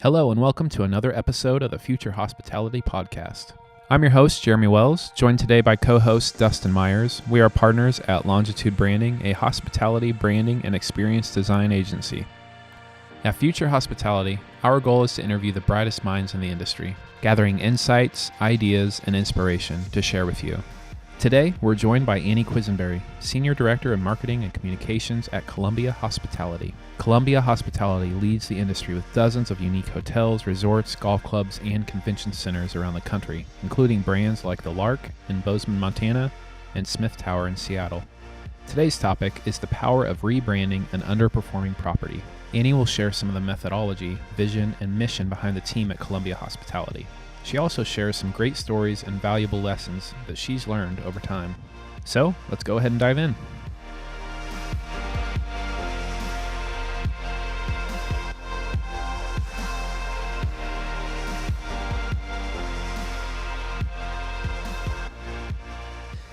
Hello and welcome to another episode of the Future Hospitality Podcast. I'm your host, Jeremy Wells, joined today by co-host Dustin Myers. We are partners at Longitude Branding, a hospitality branding and experience design agency. At Future Hospitality, our goal is to interview the brightest minds in the industry, gathering insights, ideas, and inspiration to share with you. Today, we're joined by Annie Quisenberry, Senior Director of Marketing and Communications at Columbia Hospitality. Columbia Hospitality leads the industry with dozens of unique hotels, resorts, golf clubs, and convention centers around the country, including brands like The Lark in Bozeman, Montana, and Smith Tower in Seattle. Today's topic is the power of rebranding an underperforming property. Annie will share some of the methodology, vision, and mission behind the team at Columbia Hospitality. She also shares some great stories and valuable lessons that she's learned over time. So, let's go ahead and dive in.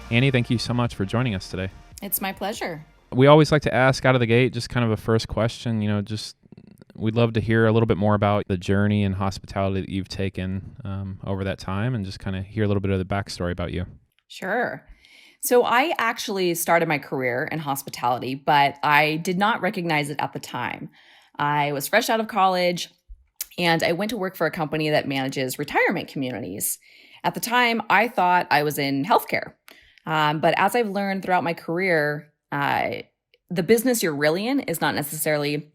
Annie, thank you so much for joining us today. It's my pleasure. We always like to ask out of the gate, just kind of a first question, we'd love to hear a little bit more about the journey in hospitality that you've taken over that time and just kind of hear a little bit of the backstory about you. Sure. So I actually started my career in hospitality, but I did not recognize it at the time. I was fresh out of college and I went to work for a company that manages retirement communities. At the time, I thought I was in healthcare. But as I've learned throughout my career, the business you're really in is not necessarily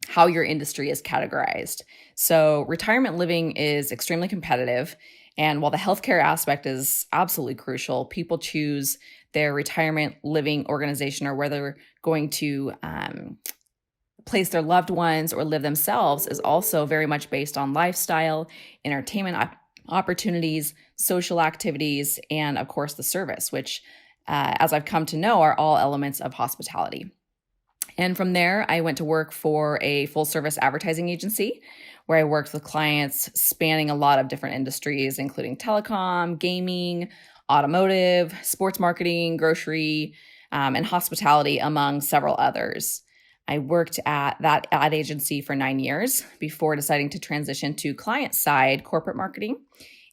how your industry is categorized. So retirement living is extremely competitive. And while the healthcare aspect is absolutely crucial, people choose their retirement living organization or where they're going to place their loved ones or live themselves is also very much based on lifestyle, entertainment opportunities, social activities, and of course the service, which as I've come to know are all elements of hospitality. And from there, I went to work for a full service advertising agency where I worked with clients spanning a lot of different industries, including telecom, gaming, automotive, sports marketing, grocery, and hospitality, among several others. I worked at that ad agency for 9 years before deciding to transition to client side corporate marketing.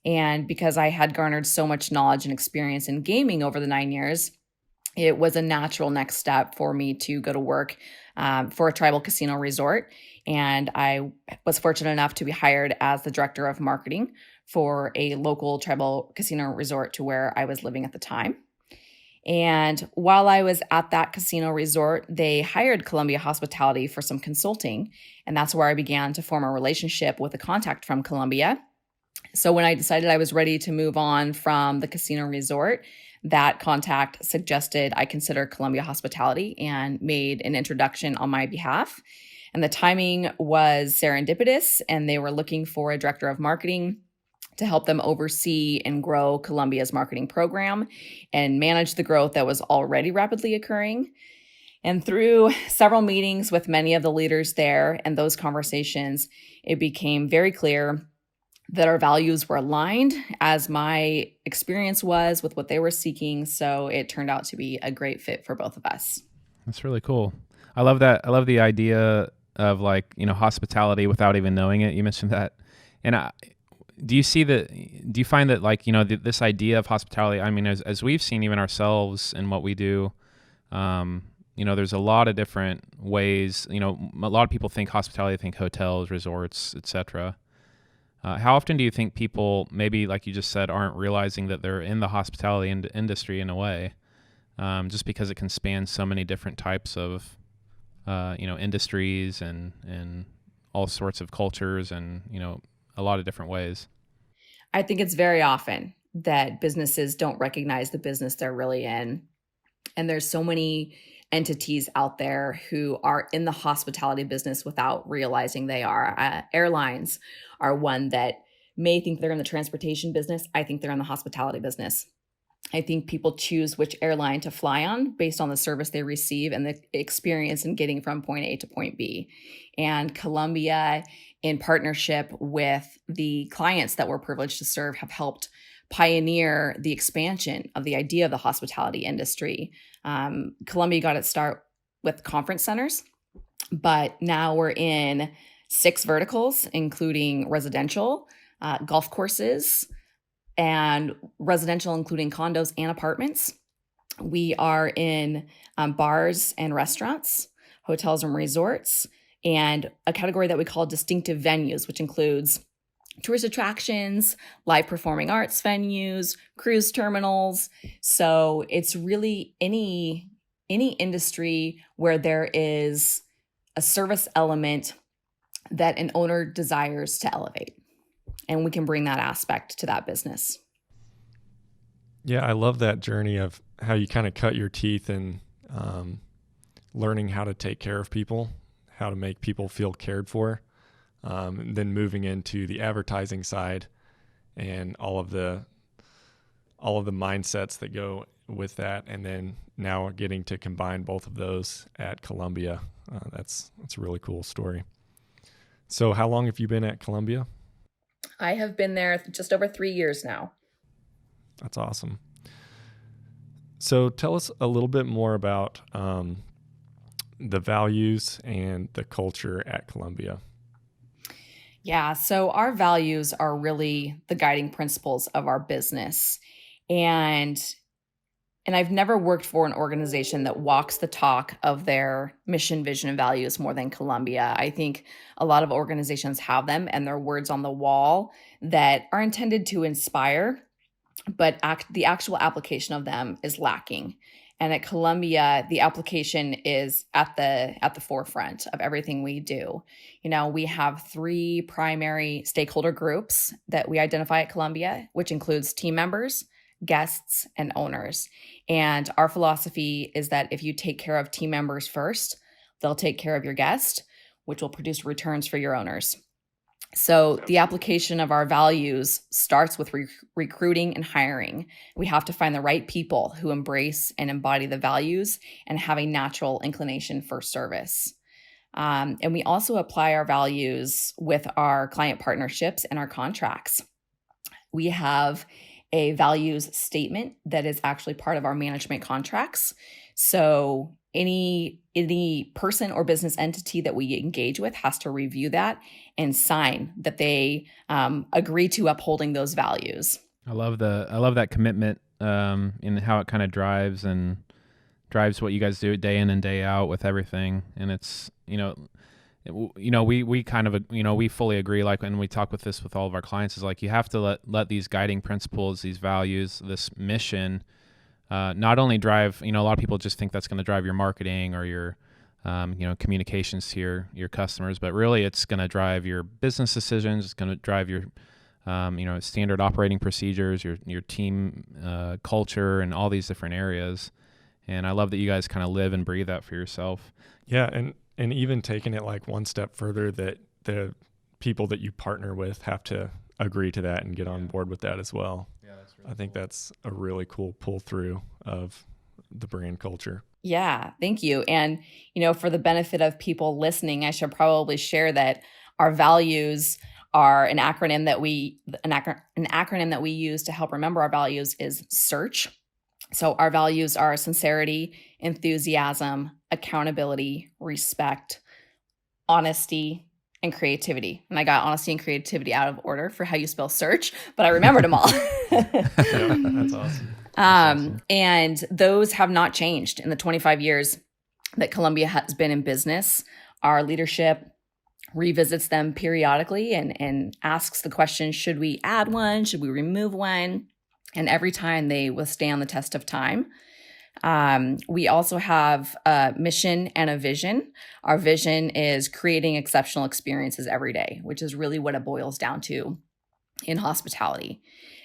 And because I had garnered so much knowledge and experience in gaming over the 9 years, it was a natural next step for me to go to work for a tribal casino resort. And I was fortunate enough to be hired as the director of marketing for a local tribal casino resort to where I was living at the time. And while I was at that casino resort, they hired Columbia Hospitality for some consulting. And that's where I began to form a relationship with a contact from Columbia. So when I decided I was ready to move on from the casino resort, that contact suggested I consider Columbia Hospitality and made an introduction on my behalf. And the timing was serendipitous, and they were looking for a director of marketing to help them oversee and grow Columbia's marketing program and manage the growth that was already rapidly occurring. And through several meetings with many of the leaders there and those conversations, it became very clear that our values were aligned, as my experience was with what they were seeking. So it turned out to be a great fit for both of us. That's really cool. I love that. I love the idea of hospitality without even knowing it. You mentioned that. And do you find that this idea of hospitality, I mean, as we've seen even ourselves in what we do, there's a lot of different ways, a lot of people think hospitality, think hotels, resorts, etc. How often do you think people, maybe like you just said, aren't realizing that they're in the hospitality industry in a way, just because it can span so many different types of, industries and all sorts of cultures and, a lot of different ways? I think it's very often that businesses don't recognize the business they're really in. And there's so many entities out there who are in the hospitality business without realizing they are. Airlines are one that may think they're in the transportation business. I think they're in the hospitality business. I think people choose which airline to fly on based on the service they receive and the experience in getting from point A to point B. And Columbia, in partnership with the clients that we're privileged to serve, have helped pioneer the expansion of the idea of the hospitality industry. Columbia got its start with conference centers, but now we're in 6 verticals, including residential, golf courses, and residential, including condos and apartments. We are in bars and restaurants, hotels and resorts, and a category that we call distinctive venues, which includes tourist attractions, live performing arts venues, cruise terminals. So it's really any industry where there is a service element that an owner desires to elevate. And we can bring that aspect to that business. Yeah, I love that journey of how you kind of cut your teeth in learning how to take care of people, how to make people feel cared for, and then moving into the advertising side and all of the mindsets that go with that, and then now getting to combine both of those at Columbia. That's a really cool story. So how long have you been at Columbia? I have been there just over 3 years now. That's awesome. So tell us a little bit more about the values and the culture at Columbia. Yeah, so our values are really the guiding principles of our business. And I've never worked for an organization that walks the talk of their mission, vision, and values more than Columbia. I think a lot of organizations have them and they're words on the wall that are intended to inspire, but the actual application of them is lacking. And at Columbia, the application is at the forefront of everything we do. You know, we have 3 primary stakeholder groups that we identify at Columbia, which includes team members, guests, and owners. And our philosophy is that if you take care of team members first, they'll take care of your guest, which will produce returns for your owners. So the application of our values starts with recruiting and hiring. We have to find the right people who embrace and embody the values and have a natural inclination for service. And we also apply our values with our client partnerships and our contracts. We have a values statement that is actually part of our management contracts. So any person or business entity that we engage with has to review that and sign that they agree to upholding those values. I love that commitment in how it kind of drives what you guys do day in and day out with everything. And it's, we kind of, we fully agree, like, and we talk with this with all of our clients, is like, you have to let these guiding principles, these values, this mission, not only drive, a lot of people just think that's going to drive your marketing or your, communications to your customers, but really it's going to drive your business decisions. It's going to drive your, standard operating procedures, your team culture, and all these different areas. And I love that you guys kind of live and breathe that for yourself. Yeah, and even taking it like one step further, that the people that you partner with have to agree to that and get on board with that as well. Yeah, that's really I think that's a really cool pull through of the brand culture. Yeah, thank you. And, for the benefit of people listening, I should probably share that our values are an acronym that we use to help remember our values is SEARCH. So our values are sincerity, enthusiasm, accountability, respect, honesty, and creativity. And I got honesty and creativity out of order for how you spell search, but I remembered them all. That's awesome. And those have not changed in the 25 years that Columbia has been in business. Our leadership revisits them periodically and asks the question, should we add one? Should we remove one? And every time they withstand the test of time. We also have a mission and a vision. Our vision is creating exceptional experiences every day, which is really what it boils down to in hospitality.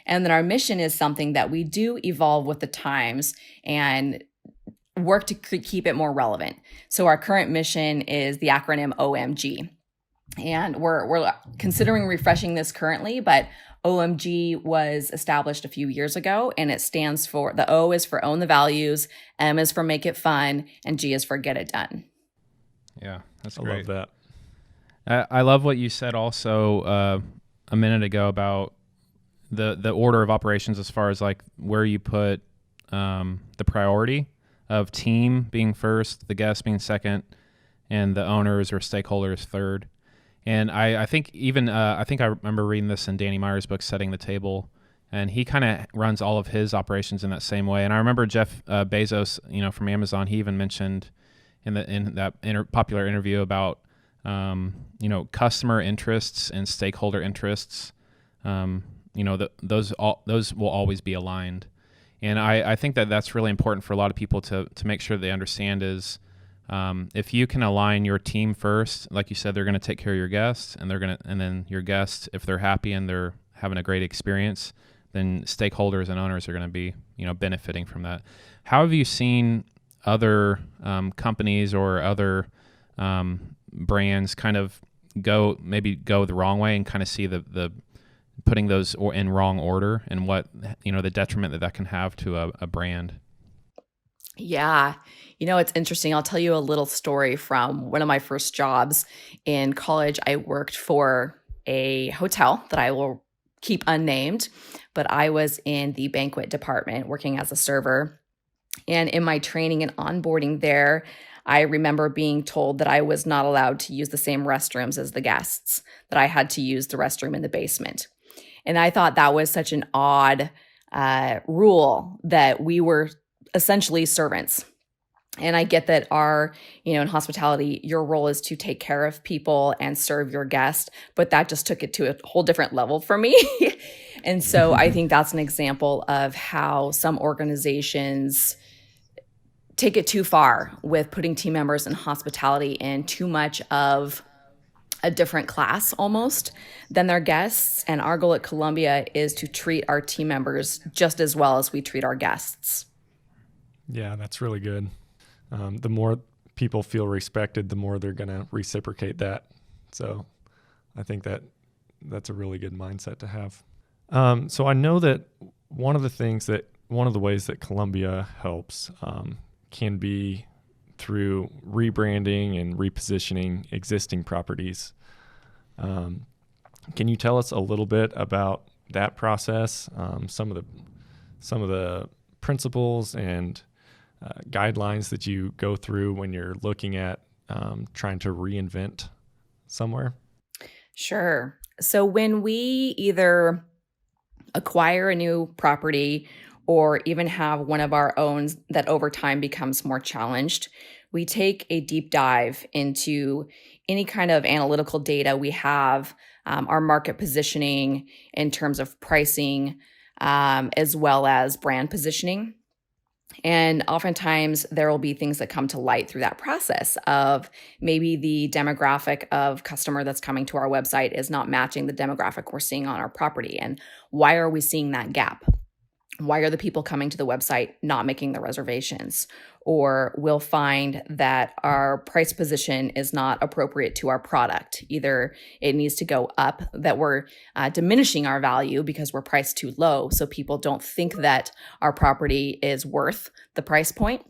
And then our mission is something that we do evolve with the times and work to keep it more relevant. So our current mission is the acronym OMG. And we're considering refreshing this currently, but OMG was established a few years ago, and it stands for, the O is for own the values, M is for make it fun, and G is for get it done. Yeah, that's I great. love that. I love what you said also a minute ago about the order of operations as far as like where you put the priority of team being first, the guest being second, and the owners or stakeholders third. And I think even I think I remember reading this in Danny Meyer's book, Setting the Table, and he kind of runs all of his operations in that same way. And I remember Jeff Bezos, from Amazon, he even mentioned in that popular interview about customer interests and stakeholder interests. Those will always be aligned. And I think that that's really important for a lot of people to make sure they understand is if you can align your team first, like you said, they're going to take care of your guests, and then your guests, if they're happy and they're having a great experience, then stakeholders and owners are going to be benefiting from that. How have you seen other companies or other brands kind of go the wrong way and kind of see the putting those in wrong order, and what the detriment that can have to a brand? Yeah. It's interesting. I'll tell you a little story from one of my first jobs in college. I worked for a hotel that I will keep unnamed, but I was in the banquet department working as a server. And in my training and onboarding there, I remember being told that I was not allowed to use the same restrooms as the guests, that I had to use the restroom in the basement. And I thought that was such an odd rule, that we were essentially servants. And I get that in hospitality, your role is to take care of people and serve your guest, but that just took it to a whole different level for me. And so I think that's an example of how some organizations take it too far with putting team members in hospitality in too much of a different class almost than their guests. And our goal at Columbia is to treat our team members just as well as we treat our guests. Yeah, that's really good. The more people feel respected, the more they're going to reciprocate that. So I think that's a really good mindset to have. So I know that one of the ways that Columbia helps can be through rebranding and repositioning existing properties. Can you tell us a little bit about that process, some of the principles and guidelines that you go through when you're looking at trying to reinvent somewhere? Sure. So when we either acquire a new property or even have one of our own that over time becomes more challenged, we take a deep dive into any kind of analytical data we have, our market positioning in terms of pricing, as well as brand positioning. And oftentimes there will be things that come to light through that process of maybe the demographic of customer that's coming to our website is not matching the demographic we're seeing on our property. And why are we seeing that gap? Why are the people coming to the website not making the reservations? Or we'll find that our price position is not appropriate to our product. Either it needs to go up, that we're diminishing our value because we're priced too low, so people don't think that our property is worth the price point,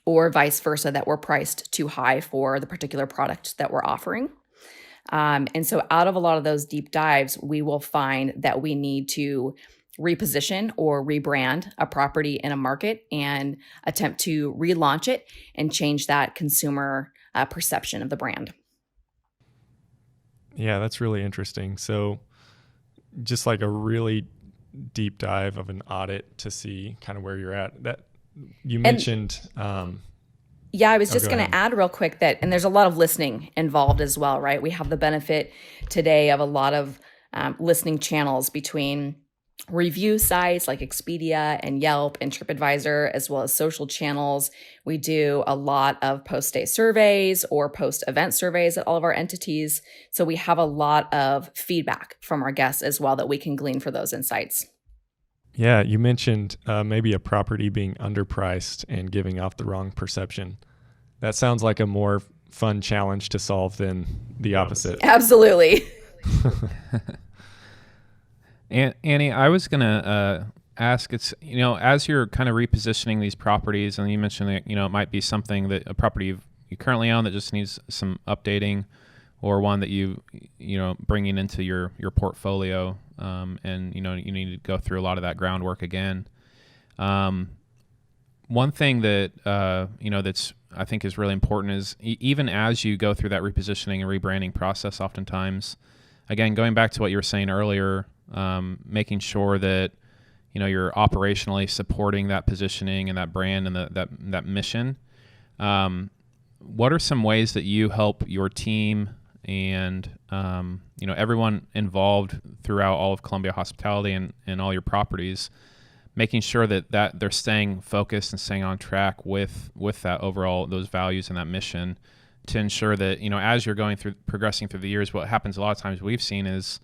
or vice versa, that we're priced too high for the particular product that we're offering. And so out of a lot of those deep dives, we will find that we need to reposition or rebrand a property in a market and attempt to relaunch it and change that consumer perception of the brand. Yeah, that's really interesting. So just like a really deep dive of an audit to see kind of where you're at. That you mentioned. Yeah, I was just going to add real quick that, and there's a lot of listening involved as well, right? We have the benefit today of a lot of listening channels between review sites like Expedia and Yelp and TripAdvisor, as well as social channels. We do a lot of post-stay surveys or post-event surveys at all of our entities. So we have a lot of feedback from our guests as well that we can glean for those insights. Yeah, you mentioned maybe a property being underpriced and giving off the wrong perception. That sounds like a more fun challenge to solve than the opposite. Absolutely. Annie, I was going to ask, it's, as you're kind of repositioning these properties, and you mentioned that, it might be something that a property you currently own that just needs some updating, or one that you bringing into your portfolio, and, you need to go through a lot of that groundwork again. One thing that, that's I think is really important is even as you go through that repositioning and rebranding process, oftentimes, again, going back to what you were saying earlier, making sure that you're operationally supporting that positioning and that brand and that mission. What are some ways that you help your team and everyone involved throughout all of Columbia Hospitality and all your properties, making sure that they're staying focused and staying on track with that overall, those values and that mission, to ensure that as you're progressing through the years, what happens a lot of times we've seen is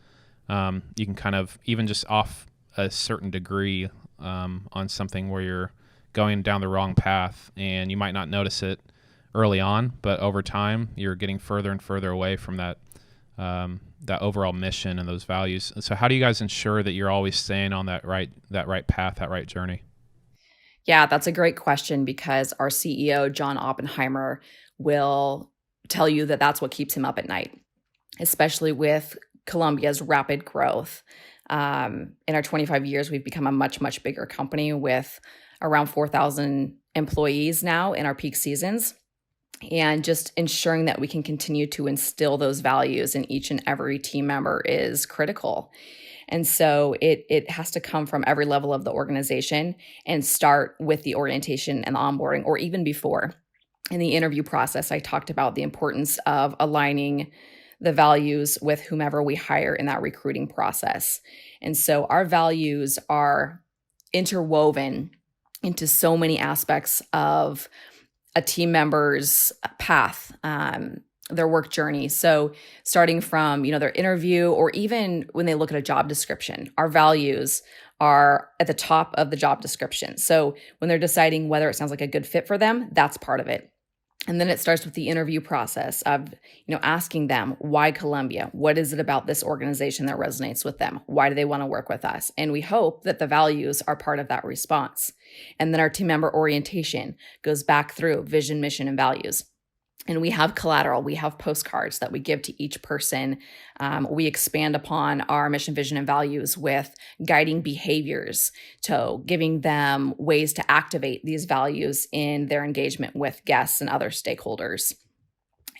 you can kind of, even just off a certain degree on something where you're going down the wrong path, and you might not notice it early on, but over time you're getting further and further away from that overall mission and those values. So how do you guys ensure that you're always staying on that right path, that right journey? Yeah, that's a great question, because our CEO, John Oppenheimer, will tell you that that's what keeps him up at night, especially with Columbia's rapid growth. In our 25 years, we've become a much, much bigger company with around 4,000 employees now in our peak seasons. And just ensuring that we can continue to instill those values in each and every team member is critical. And so it has to come from every level of the organization and start with the orientation and the onboarding, or even before. In the interview process, I talked about the importance of aligning the values with whomever we hire in that recruiting process. And so our values are interwoven into so many aspects of a team member's path, their work journey. So starting from, their interview, or even when they look at a job description, our values are at the top of the job description. So when they're deciding whether it sounds like a good fit for them, that's part of it. And then it starts with the interview process of, asking them, why Columbia? What is it about this organization that resonates with them? Why do they want to work with us? And we hope that the values are part of that response. And then our team member orientation goes back through vision, mission, and values. And we have collateral, we have postcards that we give to each person. We expand upon our mission, vision, and values with guiding behaviors, to giving them ways to activate these values in their engagement with guests and other stakeholders.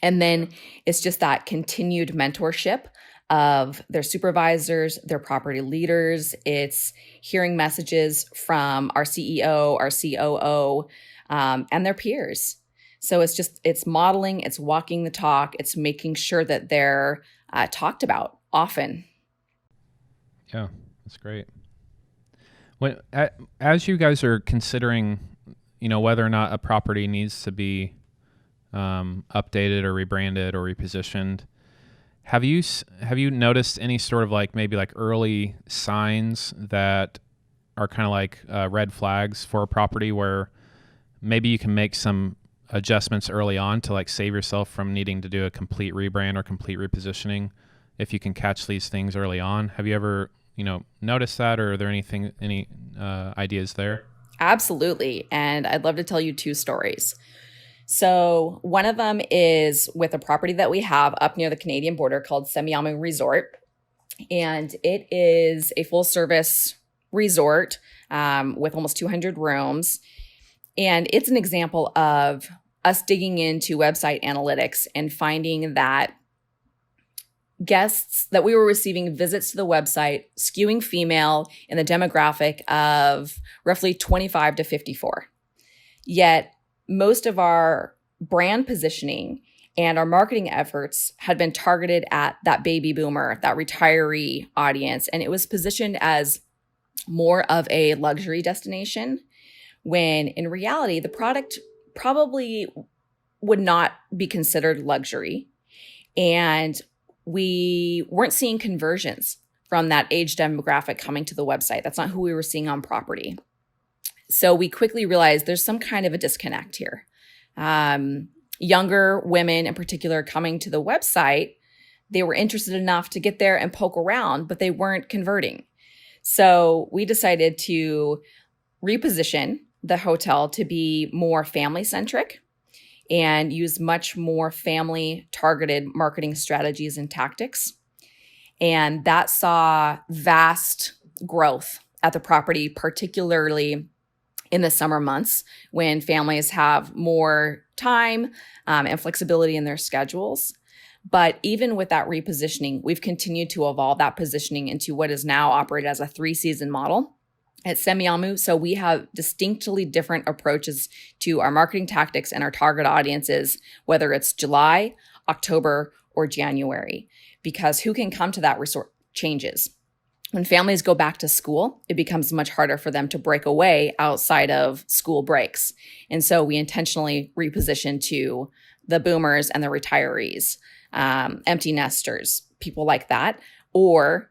And then it's just that continued mentorship of their supervisors, their property leaders. It's hearing messages from our CEO, our COO, and their peers. So it's modeling, it's walking the talk, it's making sure that they're talked about often. Yeah, that's great. As you guys are considering, whether or not a property needs to be updated or rebranded or repositioned, have you noticed any sort of maybe early signs that are kind of like red flags for a property, where maybe you can make some adjustments early on to save yourself from needing to do a complete rebrand or complete repositioning, if you can catch these things early on? Have you ever noticed that, or are there any ideas there? Absolutely. And I'd love to tell you two stories. So one of them is with a property that we have up near the Canadian border called Semiahmoo Resort. And it is a full service resort with almost 200 rooms. And it's an example of us digging into website analytics and finding that guests that we were receiving visits to the website skewing female in the demographic of roughly 25 to 54. Yet most of our brand positioning and our marketing efforts had been targeted at that baby boomer, that retiree audience. And it was positioned as more of a luxury destination, when in reality, the product probably would not be considered luxury. And we weren't seeing conversions from that age demographic coming to the website. That's not who we were seeing on property. So we quickly realized there's some kind of a disconnect here. Younger women in particular coming to the website, they were interested enough to get there and poke around, but they weren't converting. So we decided to reposition the hotel to be more family-centric and use much more family-targeted marketing strategies and tactics. And that saw vast growth at the property, particularly in the summer months when families have more time and flexibility in their schedules. But even with that repositioning, we've continued to evolve that positioning into what is now operated as a 3-season model at Semiahmoo. So we have distinctly different approaches to our marketing tactics and our target audiences, whether it's July, October, or January, because who can come to that resort changes. When families go back to school, it becomes much harder for them to break away outside of school breaks. And so we intentionally reposition to the boomers and the retirees, empty nesters, people like that, or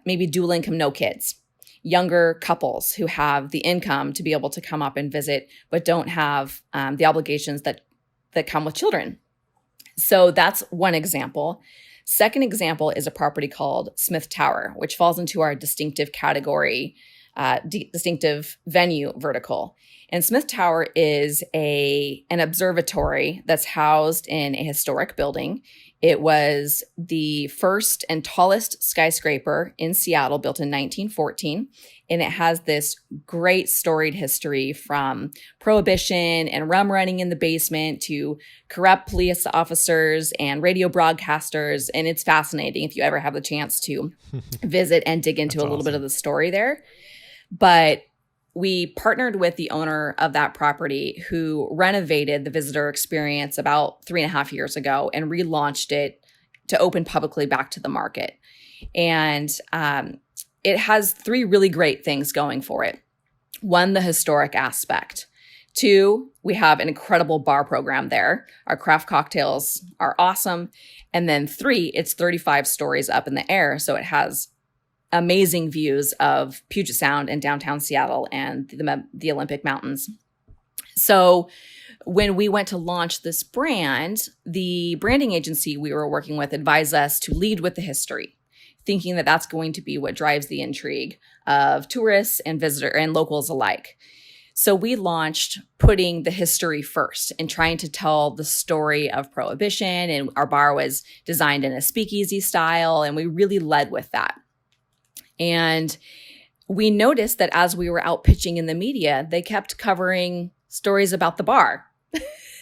maybe dual income, no kids, younger couples who have the income to be able to come up and visit, but don't have the obligations that come with children. So that's one example. Second example is a property called Smith Tower, which falls into our distinctive category, distinctive venue vertical. And Smith Tower is an observatory that's housed in a historic building. It was the first and tallest skyscraper in Seattle, built in 1914. And it has this great storied history from prohibition and rum running in the basement to corrupt police officers and radio broadcasters. And it's fascinating if you ever have the chance to visit and dig into a little bit of the story there. But we partnered with the owner of that property who renovated the visitor experience about 3.5 years ago and relaunched it to open publicly back to the market. And it has 3 really great things going for it. 1, the historic aspect. 2, we have an incredible bar program there. Our craft cocktails are awesome. And then 3, it's 35 stories up in the air. So it has amazing views of Puget Sound and downtown Seattle and the Olympic Mountains. So when we went to launch this brand, the branding agency we were working with advised us to lead with the history, thinking that that's going to be what drives the intrigue of tourists and visitor and locals alike. So we launched putting the history first and trying to tell the story of Prohibition. And our bar was designed in a speakeasy style, and we really led with that. And we noticed that as we were out pitching in the media, they kept covering stories about the bar.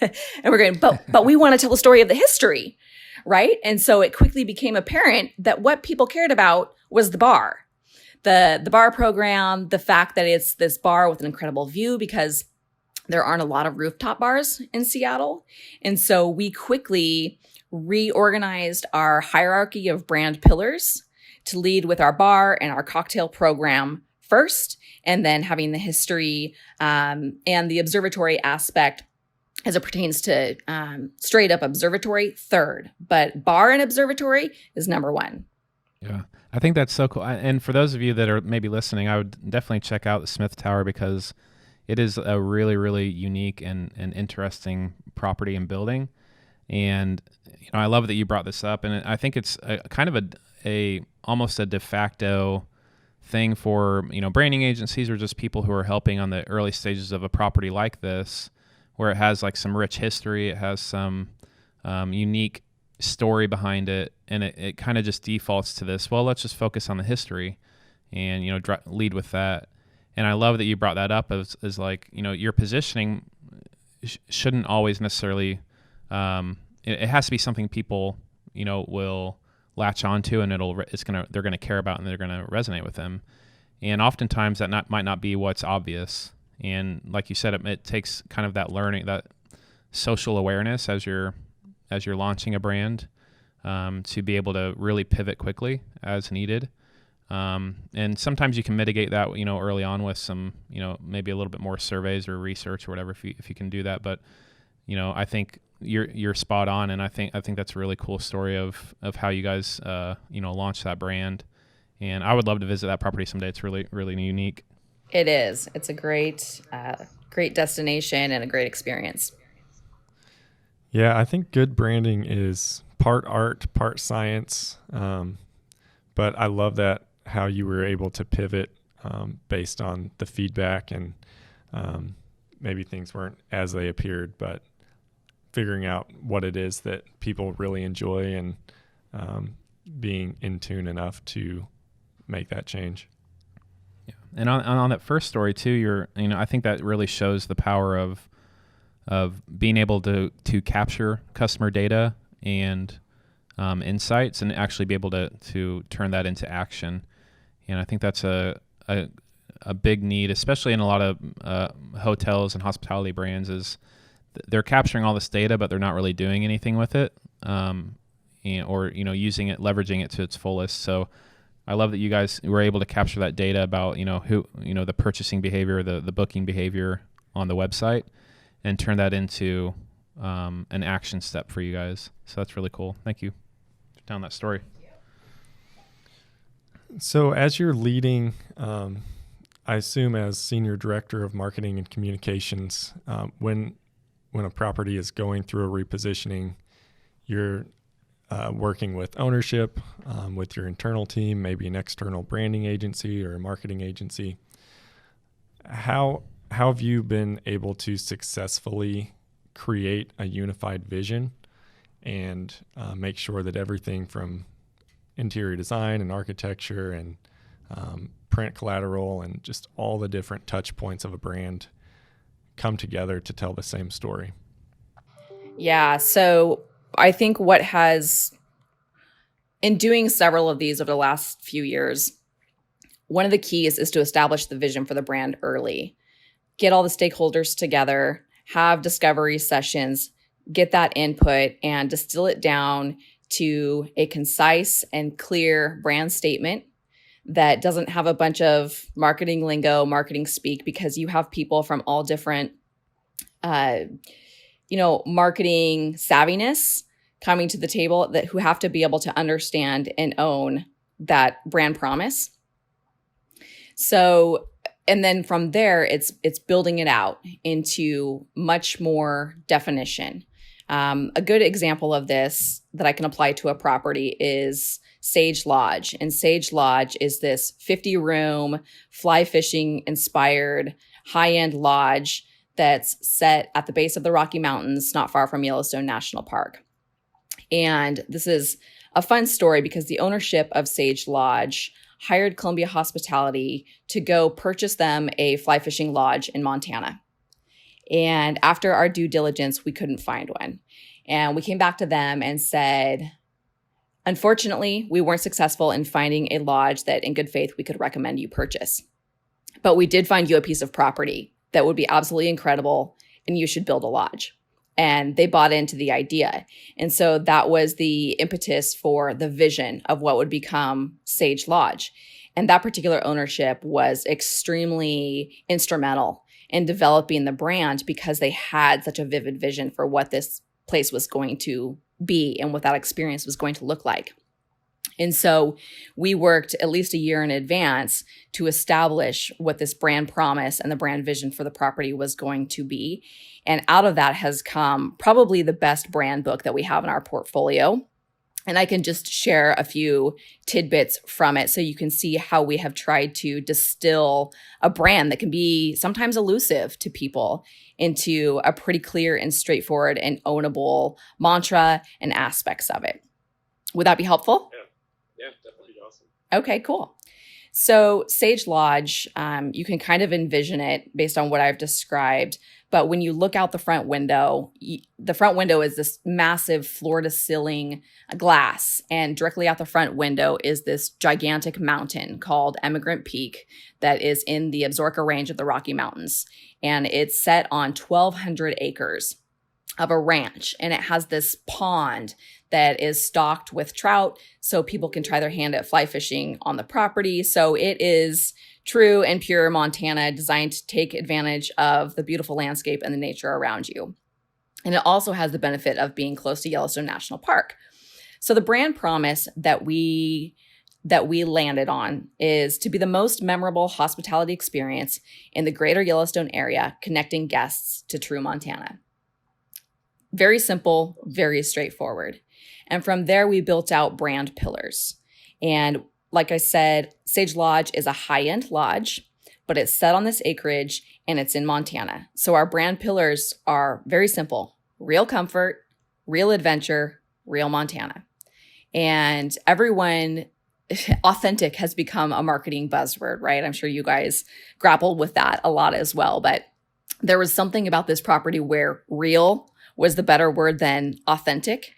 And we're going, but we want to tell the story of the history, right? And so it quickly became apparent that what people cared about was the bar. The bar program, the fact that it's this bar with an incredible view, because there aren't a lot of rooftop bars in Seattle. And so we quickly reorganized our hierarchy of brand pillars to lead with our bar and our cocktail program first, and then having the history and the observatory aspect as it pertains to straight up observatory third. But bar and observatory is number 1. Yeah, I think that's so cool. And for those of you that are maybe listening, I would definitely check out the Smith Tower, because it is a really, really unique and interesting property and building. And I love that you brought this up, and I think it's kind of a almost a de facto thing for branding agencies or just people who are helping on the early stages of a property like this, where it has like some rich history, it has some unique story behind it, and it kind of just defaults to this. Well, let's just focus on the history, and lead with that. And I love that you brought that up as like your positioning shouldn't always necessarily. It has to be something people will latch onto, and they're gonna care about, and they're gonna resonate with them. And oftentimes that might not be what's obvious. And like you said, it takes kind of that learning, that social awareness as you're launching a brand, to be able to really pivot quickly as needed. And sometimes you can mitigate that, early on with some, maybe a little bit more surveys or research or whatever, if you can do that. But, I think you're spot on. And I think that's a really cool story of how you guys, launched that brand. And I would love to visit that property someday. It's really, really unique. It is. It's a great destination and a great experience. Yeah, I think good branding is part art, part science. But I love that how you were able to pivot based on the feedback, and maybe things weren't as they appeared, but figuring out what it is that people really enjoy, and being in tune enough to make that change. And on that first story too, I think that really shows the power of being able to capture customer data and insights, and actually be able to turn that into action. And I think that's a big need, especially in a lot of hotels and hospitality brands, is they're capturing all this data, but they're not really doing anything with it, or using it, leveraging it to its fullest. So I love that you guys were able to capture that data about who the purchasing behavior, the booking behavior on the website, and turn that into an action step for you guys. So that's really cool. Thank you for telling that story. So as you're leading, I assume as Senior Director of Marketing and Communications, when a property is going through a repositioning, you're working with ownership, with your internal team, maybe an external branding agency or a marketing agency. How have you been able to successfully create a unified vision and make sure that everything from interior design and architecture and print collateral and just all the different touch points of a brand come together to tell the same story? Yeah, so I think in doing several of these over the last few years, one of the keys is to establish the vision for the brand early. Get all the stakeholders together, have discovery sessions, get that input, and distill it down to a concise and clear brand statement that doesn't have a bunch of marketing lingo, marketing speak, because you have people from all different, marketing savviness coming to the table who have to be able to understand and own that brand promise. So, and then from there, it's building it out into much more definition. A good example of this that I can apply to a property is Sage Lodge. And Sage Lodge is this 50-room, fly fishing inspired high-end lodge that's set at the base of the Rocky Mountains, not far from Yellowstone National Park. And this is a fun story because the ownership of Sage Lodge hired Columbia Hospitality to go purchase them a fly fishing lodge in Montana. And after our due diligence, we couldn't find one. And we came back to them and said, unfortunately, we weren't successful in finding a lodge that in good faith we could recommend you purchase. But we did find you a piece of property that would be absolutely incredible, and you should build a lodge. And they bought into the idea. And so that was the impetus for the vision of what would become Sage Lodge. And that particular ownership was extremely instrumental in developing the brand because they had such a vivid vision for what this place was going to be and what that experience was going to look like. And so we worked at least a year in advance to establish what this brand promise and the brand vision for the property was going to be. And out of that has come probably the best brand book that we have in our portfolio. And I can just share a few tidbits from it so you can see how we have tried to distill a brand that can be sometimes elusive to people into a pretty clear and straightforward and ownable mantra and aspects of it. Would that be helpful? Yeah, definitely awesome. Okay, cool. So Sage Lodge, you can kind of envision it based on what I've described. But when you look out the front window is this massive floor-to-ceiling glass. And directly out the front window is this gigantic mountain called Emigrant Peak that is in the Absaroka Range of the Rocky Mountains. And it's set on 1,200 acres of a ranch. And it has this pond that is stocked with trout so people can try their hand at fly fishing on the property. So it is true and pure Montana, designed to take advantage of the beautiful landscape and the nature around you. And it also has the benefit of being close to Yellowstone National Park. So the brand promise that we landed on is to be the most memorable hospitality experience in the greater Yellowstone area, connecting guests to true Montana. Very simple, very straightforward. And from there, we built out brand pillars. And like I said, Sage Lodge is a high-end lodge, but it's set on this acreage and it's in Montana. So our brand pillars are very simple: real comfort, real adventure, real Montana. And everyone authentic has become a marketing buzzword, right? I'm sure you guys grappled with that a lot as well. But there was something about this property where real was the better word than authentic.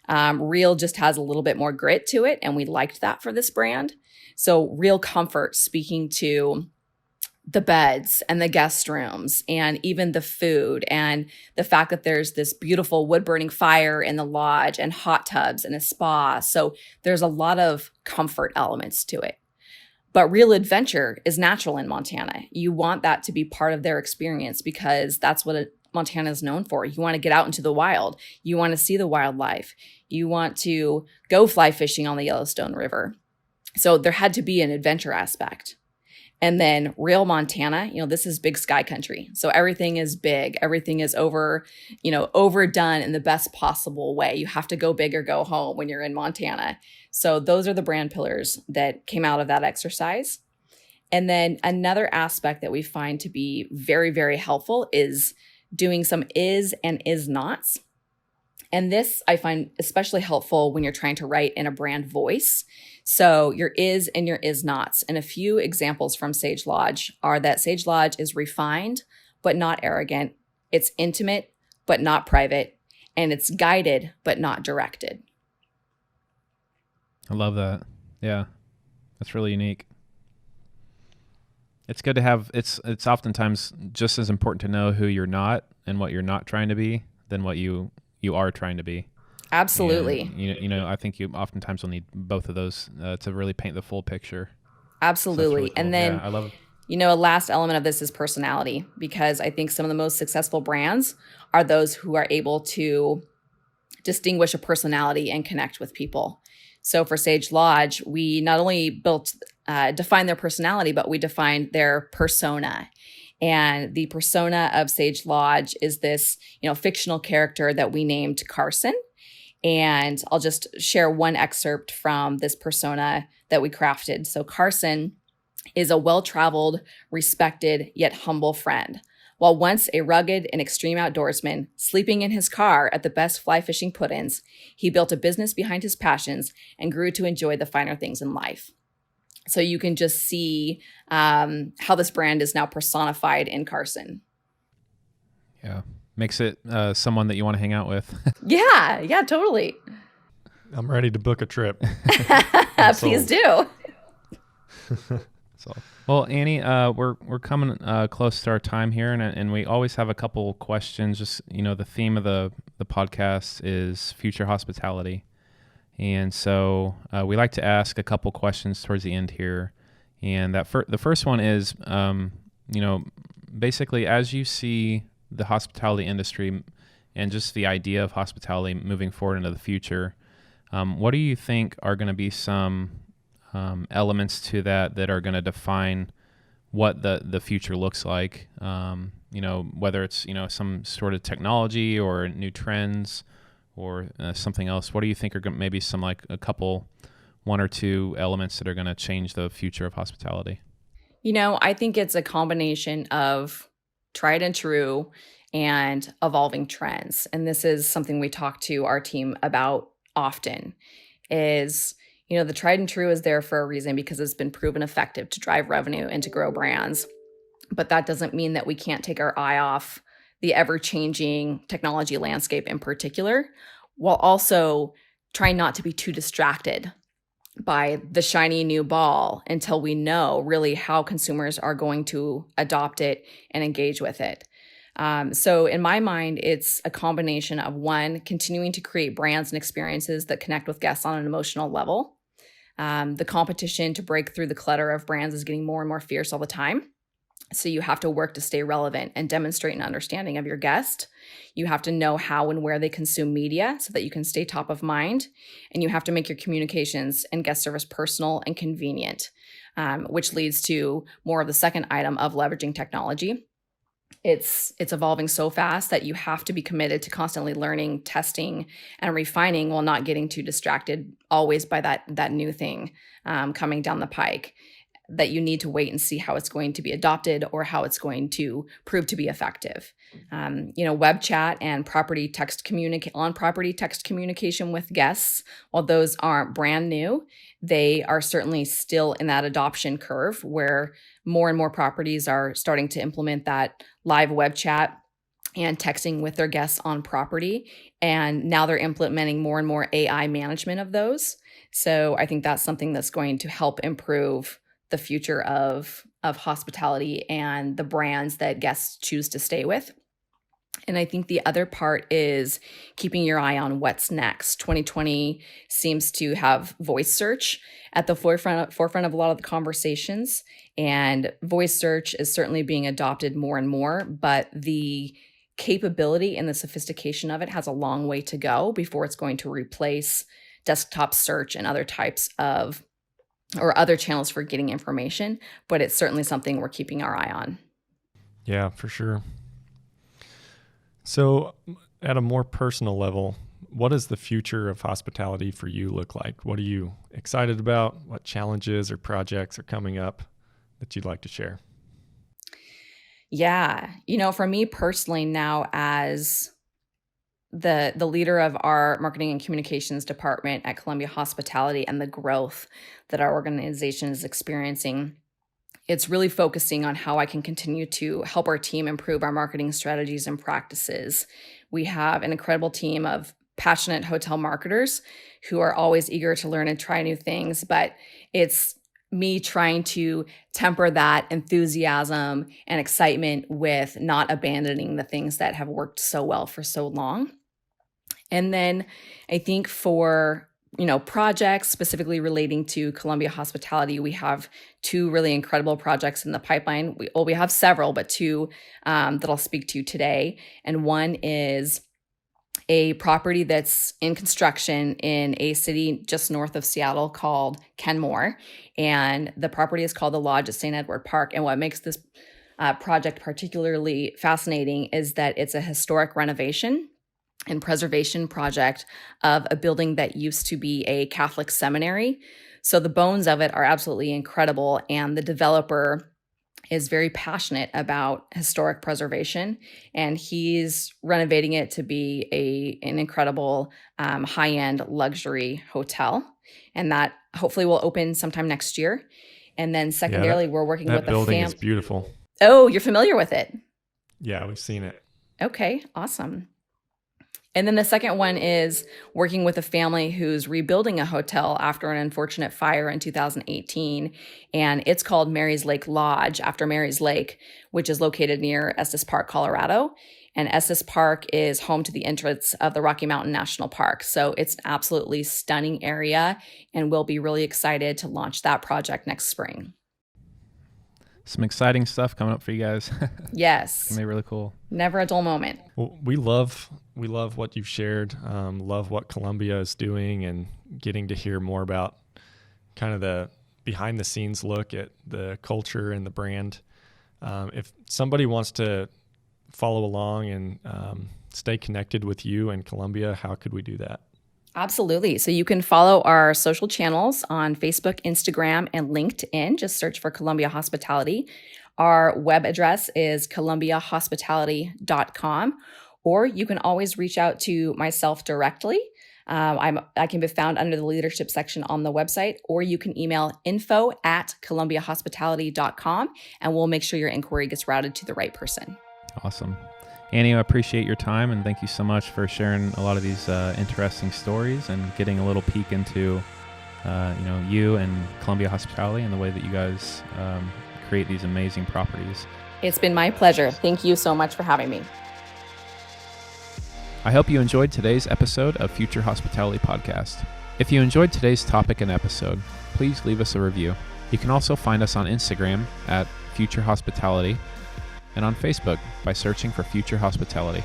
Real just has a little bit more grit to it, and we liked that for this brand. So real comfort, speaking to the beds and the guest rooms and even the food and the fact that there's this beautiful wood burning fire in the lodge and hot tubs and a spa. So there's a lot of comfort elements to it. But real adventure is natural in Montana. You want that to be part of their experience because that's what Montana is known for. You want to get out into the wild. You want to see the wildlife. You want to go fly fishing on the Yellowstone River. So there had to be an adventure aspect. And then real Montana, this is big sky country. So everything is big. Everything is overdone in the best possible way. You have to go big or go home when you're in Montana. So those are the brand pillars that came out of that exercise. And then another aspect that we find to be very, very helpful is doing some is and is nots. And this I find especially helpful when you're trying to write in a brand voice. So your is and your is nots. And a few examples from Sage Lodge are that Sage Lodge is refined, but not arrogant. It's intimate, but not private. And it's guided, but not directed. I love that. Yeah, that's really unique. It's good to have, it's oftentimes just as important to know who you're not and what you're not trying to be than what you are trying to be. Absolutely. And, I think you oftentimes will need both of those to really paint the full picture. Absolutely. So really cool. And then, I love it. A last element of this is personality, because I think some of the most successful brands are those who are able to distinguish a personality and connect with people. So for Sage Lodge, we not only defined their personality, but we defined their persona. And the persona of Sage Lodge is this, fictional character that we named Carson. And I'll just share one excerpt from this persona that we crafted. So Carson is a well-traveled, respected, yet humble friend. While once a rugged and extreme outdoorsman, sleeping in his car at the best fly fishing put-ins, he built a business behind his passions and grew to enjoy the finer things in life. So you can just see how this brand is now personified in Carson. Yeah. Makes it someone that you want to hang out with. Yeah, totally. I'm ready to book a trip. Please do. Well, Annie, we're coming close to our time here, and we always have a couple questions. Just the theme of the podcast is future hospitality, and so we like to ask a couple questions towards the end here. And the first one is, basically as you see the hospitality industry and just the idea of hospitality moving forward into the future, what do you think are going to be some elements to that are going to define what the future looks like? Whether it's some sort of technology or new trends or something else. What do you think are maybe some like one or two elements that are going to change the future of hospitality? I think it's a combination of tried and true and evolving trends. And this is something we talk to our team about often is, the tried and true is there for a reason because it's been proven effective to drive revenue and to grow brands. But that doesn't mean that we can't take our eye off the ever-changing technology landscape in particular, while also trying not to be too distracted by the shiny new ball until we know really how consumers are going to adopt it and engage with it. So in my mind, it's a combination of one, continuing to create brands and experiences that connect with guests on an emotional level. The competition to break through the clutter of brands is getting more and more fierce all the time. So you have to work to stay relevant and demonstrate an understanding of your guest. You have to know how and where they consume media so that you can stay top of mind. And you have to make your communications and guest service personal and convenient, which leads to more of the second item of leveraging technology. It's evolving so fast that you have to be committed to constantly learning, testing, and refining while not getting too distracted always by that new thing coming down the pike. that you need to wait and see how it's going to be adopted or how it's going to prove to be effective. Web chat and on-property text communication with guests, while those aren't brand new, they are certainly still in that adoption curve where more and more properties are starting to implement that live web chat and texting with their guests on property. And now they're implementing more and more AI management of those. So I think that's something that's going to help improve the future of hospitality and the brands that guests choose to stay with. And I think the other part is keeping your eye on what's next. 2020 seems to have voice search at the forefront of a lot of the conversations. And voice search is certainly being adopted more and more, but the capability and the sophistication of it has a long way to go before it's going to replace desktop search and other types of or other channels for getting information. But it's certainly something we're keeping our eye on. Yeah, for sure. So at a more personal level, what does the future of hospitality for you look like? What are you excited about? What challenges or projects are coming up that you'd like to share? Yeah. For me personally now, as the leader of our marketing and communications department at Columbia Hospitality and the growth that our organization is experiencing, it's really focusing on how I can continue to help our team improve our marketing strategies and practices. We have an incredible team of passionate hotel marketers who are always eager to learn and try new things, but it's me trying to temper that enthusiasm and excitement with not abandoning the things that have worked so well for so long. And then I think for projects specifically relating to Columbia Hospitality, we have two really incredible projects in the pipeline. We have several, but two that I'll speak to today. And one is a property that's in construction in a city just north of Seattle called Kenmore. And the property is called the Lodge at St. Edward Park. And what makes this project particularly fascinating is that it's a historic renovation and preservation project of a building that used to be a Catholic seminary. So the bones of it are absolutely incredible. And the developer is very passionate about historic preservation, and he's renovating it to be an incredible high-end luxury hotel. And that hopefully will open sometime next year. And then secondarily, we're working with that building is beautiful. Oh, you're familiar with it? Yeah, we've seen it. Okay, awesome. And then the second one is working with a family who's rebuilding a hotel after an unfortunate fire in 2018. And it's called Mary's Lake Lodge, after Mary's Lake, which is located near Estes Park, Colorado. And Estes Park is home to the entrance of the Rocky Mountain National Park. So it's an absolutely stunning area, and we'll be really excited to launch that project next spring. Some exciting stuff coming up for you guys. Yes. It's going to be really cool. Never a dull moment. Well, we love what you've shared. Love what Columbia is doing, and getting to hear more about kind of the behind the scenes look at the culture and the brand. If somebody wants to follow along and stay connected with you and Columbia, how could we do that? Absolutely. So you can follow our social channels on Facebook, Instagram, and LinkedIn. Just search for Columbia Hospitality. Our web address is columbiahospitality.com, or you can always reach out to myself directly. I can be found under the leadership section on the website, or you can email info@columbiahospitality.com, and we'll make sure your inquiry gets routed to the right person. Awesome. Annie, I appreciate your time, and thank you so much for sharing a lot of these interesting stories and getting a little peek into, you and Columbia Hospitality and the way that you guys create these amazing properties. It's been my pleasure. Thank you so much for having me. I hope you enjoyed today's episode of Future Hospitality Podcast. If you enjoyed today's topic and episode, please leave us a review. You can also find us on Instagram at Future Hospitality, and on Facebook by searching for Future Hospitality.